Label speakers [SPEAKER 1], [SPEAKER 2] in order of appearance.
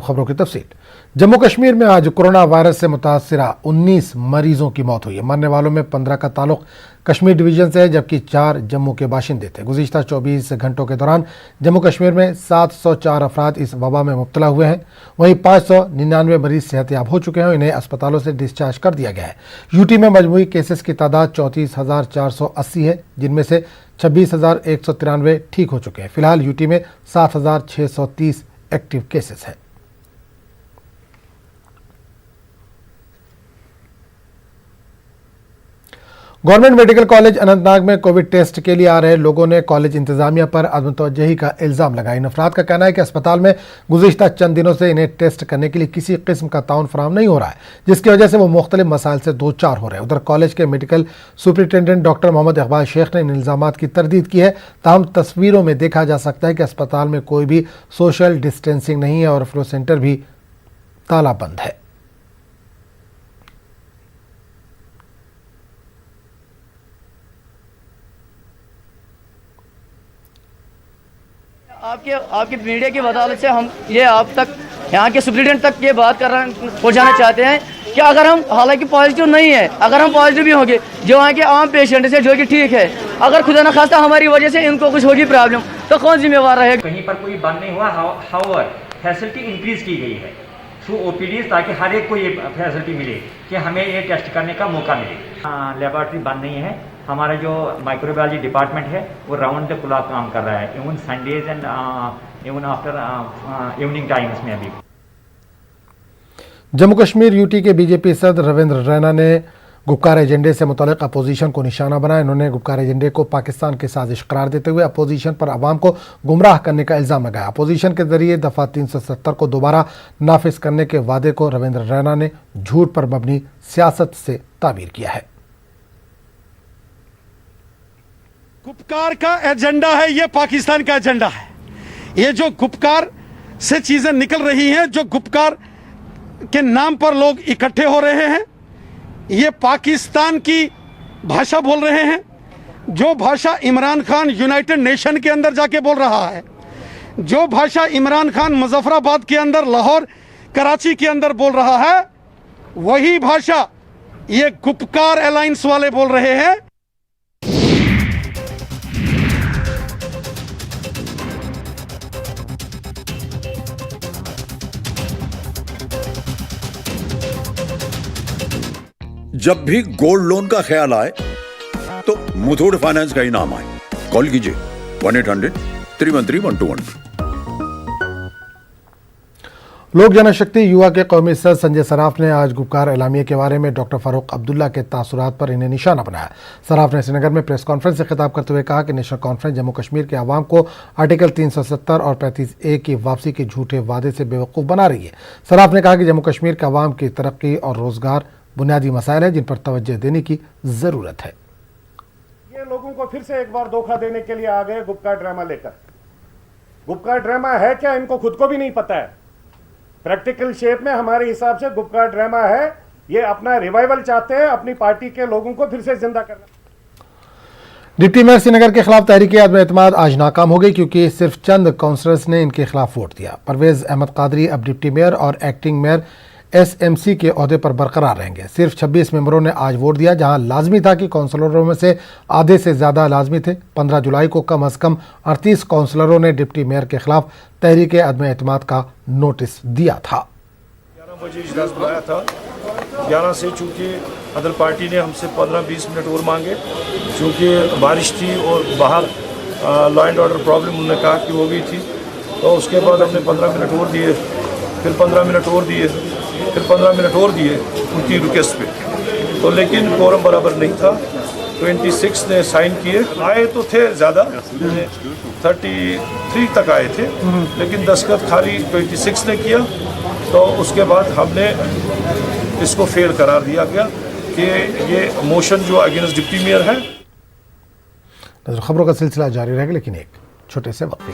[SPEAKER 1] खबरों की तफसील। जम्मू कश्मीर में आज कोरोना वायरस से मुतासरा 19 मरीजों की मौत हुई है। मरने वालों में 15 का ताल्लुक कश्मीर डिवीजन से है, जबकि 4 जम्मू के बाशिंदे थे। गुज़िश्ता 24 घंटों के दौरान जम्मू कश्मीर में 704 अफराद इस वबा में मुब्तला हुए हैं। वहीं 599 मरीज सेहतयाब हो चुके हैं। इन्हें अस्पतालों से डिस्चार्ज कर दिया गया है। यूटी में मजमूई केसेस की तादाद 34,480 है, जिनमें से 26,193 ठीक हो चुके हैं। फिलहाल यूटी में 7,630 एक्टिव केसेस हैं। गवर्नमेंट मेडिकल कॉलेज अनंतनाग में कोविड टेस्ट के लिए आ रहे लोगों ने कॉलेज इंतजामिया पर अदम तवज्जुही का इल्जाम लगाया। इन अफराद का कहना है कि अस्पताल में गुज़िश्ता चंद दिनों से इन्हें टेस्ट करने के लिए किसी किस्म का ताउन फराहम नहीं हो रहा है, जिसकी वजह से वो मुख्तलिफ मसाइल से दो चार हो रहे हैं। उधर कॉलेज के medical superintendent doctor Mohammad Iqbal Sheikh ने इन इल्जामात की तरदीद की है। ताहम तस्वीरों में देखा जा सकता है कि अस्पताल में कोई भी सोशल डिस्टेंसिंग नहीं है और फ्लो सेंटर भी तालाबंद है।
[SPEAKER 2] आपकी मीडिया की वदालत से हम ये आप तक यहाँ के सुप्रीटेंडेंट तक ये बात पहुँचाना चाहते हैं कि अगर हम हालांकि पॉजिटिव नहीं है, अगर हम पॉजिटिव भी होंगे, जो वहाँ के आम पेशेंट से जो कि ठीक है, अगर खुदा न खास्ता हमारी वजह से इनको कुछ होगी प्रॉब्लम, तो कौन जिम्मेवार रहेगा।
[SPEAKER 3] कहीं पर कोई बंद नहीं हुआ। हाउएवर फैसिलिटी इंक्रीज की गई है थ्रू ओपीडीज, ताकि हर एक को ये फैसिलिटी मिले कि हमें ये टेस्ट करने का मौका मिले। लेबॉर्ट्री बंद नहीं है। हमारा जो माइक्रोबायोलॉजी डिपार्टमेंट है वो राउंड द क्लॉक काम कर रहा है, even Sundays and even after evening times में भी।
[SPEAKER 1] जम्मू कश्मीर यूटी के बीजेपी सदर रविंद्र रैना ने गुपकार एजेंडे से मुतल्लिक अपोजिशन को निशाना बनाया। इन्होंने गुपकार एजेंडे को पाकिस्तान की साजिश करार देते हुए अपोजिशन पर अवाम को गुमराह करने का इल्ज़ाम लगाया। अपोजिशन के जरिए दफ़ा 370 को दोबारा नाफिज करने के वादे को रविंद्र रैना ने झूठ पर मबनी सियासत से ताबीर किया है।
[SPEAKER 4] गुपकार का एजेंडा है, ये पाकिस्तान का एजेंडा है। ये जो गुपकार से चीजें निकल रही हैं, जो गुपकार के नाम पर लोग इकट्ठे हो रहे हैं, ये पाकिस्तान की भाषा बोल रहे हैं। जो भाषा इमरान खान यूनाइटेड नेशन के अंदर जाके बोल रहा है, जो भाषा इमरान खान मुजफ्फराबाद के अंदर, लाहौर, कराची के अंदर बोल रहा है, वही भाषा ये गुपकार अलायंस वाले बोल रहे हैं।
[SPEAKER 5] जब भी गोल्ड लोन का ख्याल आए तो मुथूट फाइनेंस का ही नाम आए। कॉल कीजिए 1-800-313-1212।
[SPEAKER 1] लोक जनशक्ति युवा के कौमी सदर संजय सराफ ने आज गुपकार एलामिया के बारे में डॉक्टर फारूक अब्दुल्ला के तासुरात पर इन्हें निशाना बनाया। सराफ ने श्रीनगर में प्रेस कॉन्फ्रेंस से खिताब करते हुए कहा कि नेशनल कॉन्फ्रेंस जम्मू कश्मीर के अवाम को आर्टिकल 370 और 35A की वापसी के झूठे वादे से बेवकूफ़ बना रही है। सराफ ने कहा कि जम्मू कश्मीर के अवाम की तरक्की और रोजगार बुनियादी मसाइल है जिन पर तवज्जो देने की जरूरत है।
[SPEAKER 6] ये लोगों को फिर से एक बार धोखा देने के लिए आ गए गुपकार ड्रामा लेकर। गुपकार ड्रामा है क्या, इनको खुद को भी नहीं पता है। प्रैक्टिकल शेप में हमारे हिसाब से गुपकार ड्रामा है। ये अपना रिवाइवल चाहते हैं, अपनी पार्टी के लोगों को फिर से जिंदा करना।
[SPEAKER 1] डिप्टी मेयर श्रीनगर के खिलाफ तहरीक आदम एतमाद आज नाकाम हो गई क्योंकि सिर्फ चंद काउंसलर्स ने इनके खिलाफ वोट दिया। परवेज अहमद कादरी अब डिप्टी मेयर और एक्टिंग मेयर SMC के ओहदे पर बरकरार रहेंगे। सिर्फ 26 मेंबरों ने आज वोट दिया, जहां लाजमी था कि काउंसलरों में से आधे से ज्यादा लाजमी थे। 15 जुलाई को कम अज कम 38 काउंसलरों ने डिप्टी मेयर के खिलाफ तहरीक आदम एतमाद का नोटिस दिया था।
[SPEAKER 7] 11 बजे इजलास बुलाया था। 11 से चूँकि अदर पार्टी ने हमसे 15-20 मिनट और मांगे, चूँकि बारिश थी और बाहर लॉ एंड ऑर्डर प्रॉब्लम उन्होंने कहा कि हो गई थी, तो उसके बाद हमने 15 मिनट और दिए, फिर 15 मिनट और दिए, फिर 15 मिनट और दिए उनकी रिक्वेस्ट पे। तो लेकिन कोरम बराबर नहीं था। 26 ने साइन किए, आए तो थे ज़्यादा, 33 तक आए थे, लेकिन दस्तखत खाली 26 ने किया। तो उसके बाद हमने इसको फेल करार दिया गया कि ये मोशन जो अगेंस्ट डिप्टी मेयर है।
[SPEAKER 1] खबरों का सिलसिला जारी रहेगा, लेकिन एक छोटे से वक्त